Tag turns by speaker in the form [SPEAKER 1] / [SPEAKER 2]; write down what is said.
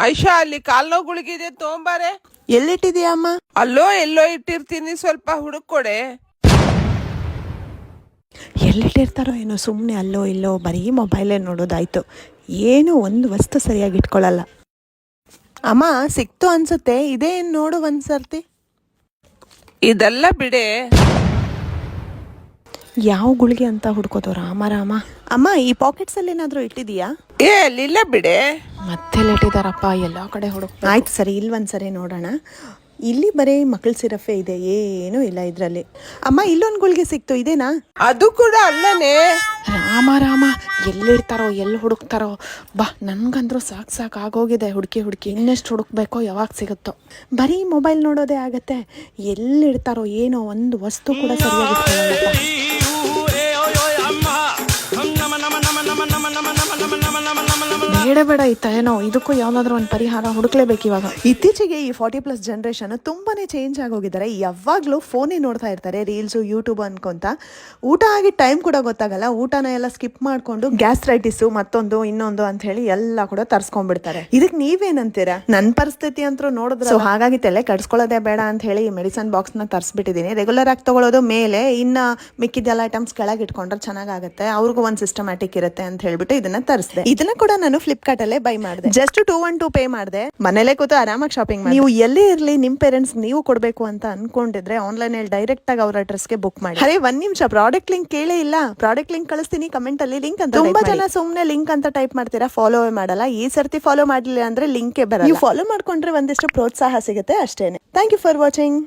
[SPEAKER 1] ಆಯ್ಷಾ, ಅಲ್ಲಿ ಕಾಲ್ ನೋವು ಗುಳಿಗಿದೆ ತಗೊಂಬಾರೆ.
[SPEAKER 2] ಎಲ್ಲಿಟ್ಟಿದ್ಯಾ ಅಮ್ಮ?
[SPEAKER 1] ಅಲ್ಲೋ ಎಲ್ಲೋ ಇಟ್ಟಿರ್ತೀನಿ, ಸ್ವಲ್ಪ ಹುಡುಕೊಡೆ.
[SPEAKER 2] ಎಲ್ಲಿಟ್ಟಿರ್ತಾರೋ ಏನೋ, ಸುಮ್ಮನೆ ಅಲ್ಲೋ ಇಲ್ಲೋ ಬರೀ ಮೊಬೈಲೇ ನೋಡೋದಾಯ್ತು. ಏನು ಒಂದು ವಸ್ತು ಸರಿಯಾಗಿ ಇಟ್ಕೊಳ್ಳಲ್ಲ. ಅಮ್ಮ ಸಿಕ್ತು ಅನ್ಸುತ್ತೆ, ಇದೇನು ನೋಡು ಒಂದ್ಸರ್ತಿ.
[SPEAKER 1] ಇದೆಲ್ಲ ಬಿಡೆ.
[SPEAKER 2] ಯಾವ ಗುಳಿಗೆ ಅಂತ ಹುಡ್ಕೋದು ರಾಮ ರಾಮ. ಅಮ್ಮ ಈ ಪಾಕೆಟ್ಸಲ್ಲಿ ಏನಾದರೂ ಇಟ್ಟಿದೀಯಾ?
[SPEAKER 1] ಅಲ್ಲಿಲ್ಲ ಬಿಡೆ.
[SPEAKER 2] ಮತ್ತೆಲ್ಲಿಟ್ಟಿದಾರಪ್ಪ, ಎಲ್ಲ ಕಡೆ ಹುಡುಕ್. ಆಯ್ತು ಸರಿ, ಇಲ್ಲಿ ಒಂದ್ಸರಿ ನೋಡೋಣ. ಇಲ್ಲಿ ಬರೀ ಮಕ್ಕಳ ಸಿರಫೆ ಇದೆ, ಏನೂ ಇಲ್ಲ ಇದರಲ್ಲಿ. ಅಮ್ಮ ಇಲ್ಲೊಂದು ಗುಳಿಗೆ ಸಿಕ್ತು, ಇದೇನಾ?
[SPEAKER 1] ಅದು ಕೂಡ ಅಲ್ಲನೇ.
[SPEAKER 2] ರಾಮ ರಾಮ, ಎಲ್ಲಿಡ್ತಾರೋ ಎಲ್ಲಿ ಹುಡುಕ್ತಾರೋ. ಬಾ, ನನ್ಗಂದ್ರೂ ಸಾಕು ಆಗೋಗಿದೆ ಹುಡುಕಿ ಇನ್ನೆಷ್ಟು ಹುಡುಕ್ಬೇಕೋ, ಯಾವಾಗ ಸಿಗುತ್ತೋ. ಬರೀ ಮೊಬೈಲ್ ನೋಡೋದೇ ಆಗತ್ತೆ. ಎಲ್ಲಿಡ್ತಾರೋ ಏನೋ, ಒಂದು ವಸ್ತು ಕೂಡ ಸರಿಯಾಗಿ. ಬೇಡ ಇತ್ತ ಏನೋ, ಇದಕ್ಕೂ ಯಾವ್ದಾದ್ರು ಒಂದು ಪರಿಹಾರ ಹುಡುಕ್ಲೇಬೇಕು ಇವಾಗ. ಇತ್ತೀಚೆಗೆ ಈ 40+ ಜನ್ರೇಷನ್ ತುಂಬಾನೇ ಚೇಂಜ್ ಆಗೋಗಿದ್ದಾರೆ. ಯಾವಾಗ್ಲೂ ಫೋನೇ ನೋಡ್ತಾ ಇರ್ತಾರೆ, ರೀಲ್ಸು ಯೂಟ್ಯೂಬ್ ಅನ್ಕೊಂತ. ಊಟ ಆಗಿ ಟೈಮ್ ಕೂಡ ಗೊತ್ತಾಗಲ್ಲ. ಊಟನ ಎಲ್ಲ ಸ್ಕಿಪ್ ಮಾಡ್ಕೊಂಡು ಗ್ಯಾಸ್ಟ್ರೈಟಿಸು ಮತ್ತೊಂದು ಇನ್ನೊಂದು ಅಂತ ಹೇಳಿ ಎಲ್ಲ ಕೂಡ ತರ್ಸ್ಕೊಂಡ್ಬಿಡ್ತಾರೆ. ಇದಕ್ಕೆ ನೀವೇನಂತೀರಾ? ನನ್ನ ಪರಿಸ್ಥಿತಿ ಅಂತೂ ನೋಡಿದ್ರೆ, ಸೊ ಹಾಗಾಗಿ ತಲೆ ಕಡ್ಸ್ಕೊಳ್ಳೋದೇ ಬೇಡ ಅಂತ ಹೇಳಿ ಮೆಡಿಸನ್ ಬಾಕ್ಸ್ ನ ತರಿಸ್ಬಿಟ್ಟಿದ್ದೀನಿ. ರೆಗ್ಯುಲರ್ ಆಗಿ ತಗೊಳ್ಳೋದು ಮೇಲೆ, ಇನ್ನ ಮಿಕ್ಕಿದೆಲ್ಲ ಐಟಮ್ಸ್ ಕೆಳಗೆ ಇಟ್ಕೊಂಡ್ರೆ ಚೆನ್ನಾಗಾಗುತ್ತೆ, ಅವ್ರಿಗೂ ಒಂದು ಸಿಸ್ಟಮ್ಯಾಟಿಕ್ ಇರುತ್ತೆ ಅಂತ ಹೇಳ್ಬಿಟ್ಟು ಇದನ್ನ ತರಿಸಿದೆ. ಇದನ್ನ ಕೂಡ ನಾನು ಫ್ಲಿಪ್ಕಾರ್ಟ್ ಅಲ್ಲೇ ಬೈ ಮಾಡಿದೆ. ಜಸ್ಟ್ 212 ಪೇ ಮಾಡಿದೆ. ಮನೇಲೆ ಕೂತು ಆರಾಮಾಗಿ ಶಾಪಿಂಗ್ ಮಾಡಿ. ನೀವು ಎಲ್ಲೇ ಇರ್ಲಿ, ನಿಮ್ ಪೇರೆಂಟ್ಸ್ ನೀವು ಕೊಡ್ಬೇಕು ಅಂತ ಅನ್ಕೊಂಡಿದ್ರೆ ಆನ್ಲೈನ್ ಅಲ್ಲಿ ಡೈರೆಕ್ಟ್ ಆಗಿ ಅವ್ರ ಅಡ್ರೆಸ್ಗೆ ಬುಕ್ ಮಾಡಿ. ಅರೆ ಒಂದ್ ನಿಮಿಷ, ಪ್ರಾಡಕ್ಟ್ ಲಿಂಕ್ ಕೇಳೇ ಇಲ್ಲ. ಪ್ರಾಡಕ್ಟ್ ಲಿಂಕ್ ಕಳಿಸ್ತೀನಿ ಕಮೆಂಟ್ ಅಲ್ಲಿ, ಲಿಂಕ್ ಅಂತ. ತುಂಬಾ ಜನ ಸುಮ್ನೆ ಲಿಂಕ್ ಅಂತ ಟೈಪ್ ಮಾಡ್ತೀರಾ, ಫಾಲೋ ಮಾಡಲ್ಲ. ಈ ಸರ್ತಿ ಫಾಲೋ ಮಾಡ್ಲಿಲ್ಲ ಅಂದ್ರೆ ಲಿಂಕ್ ಬರಲ್ಲ. ನೀವು ಫಾಲೋ ಮಾಡ್ಕೊಂಡ್ರೆ ಒಂದಿಷ್ಟು ಪ್ರೋತ್ಸಾಹ ಸಿಗುತ್ತೆ ಅಷ್ಟೇನೆ. Thank you for watching.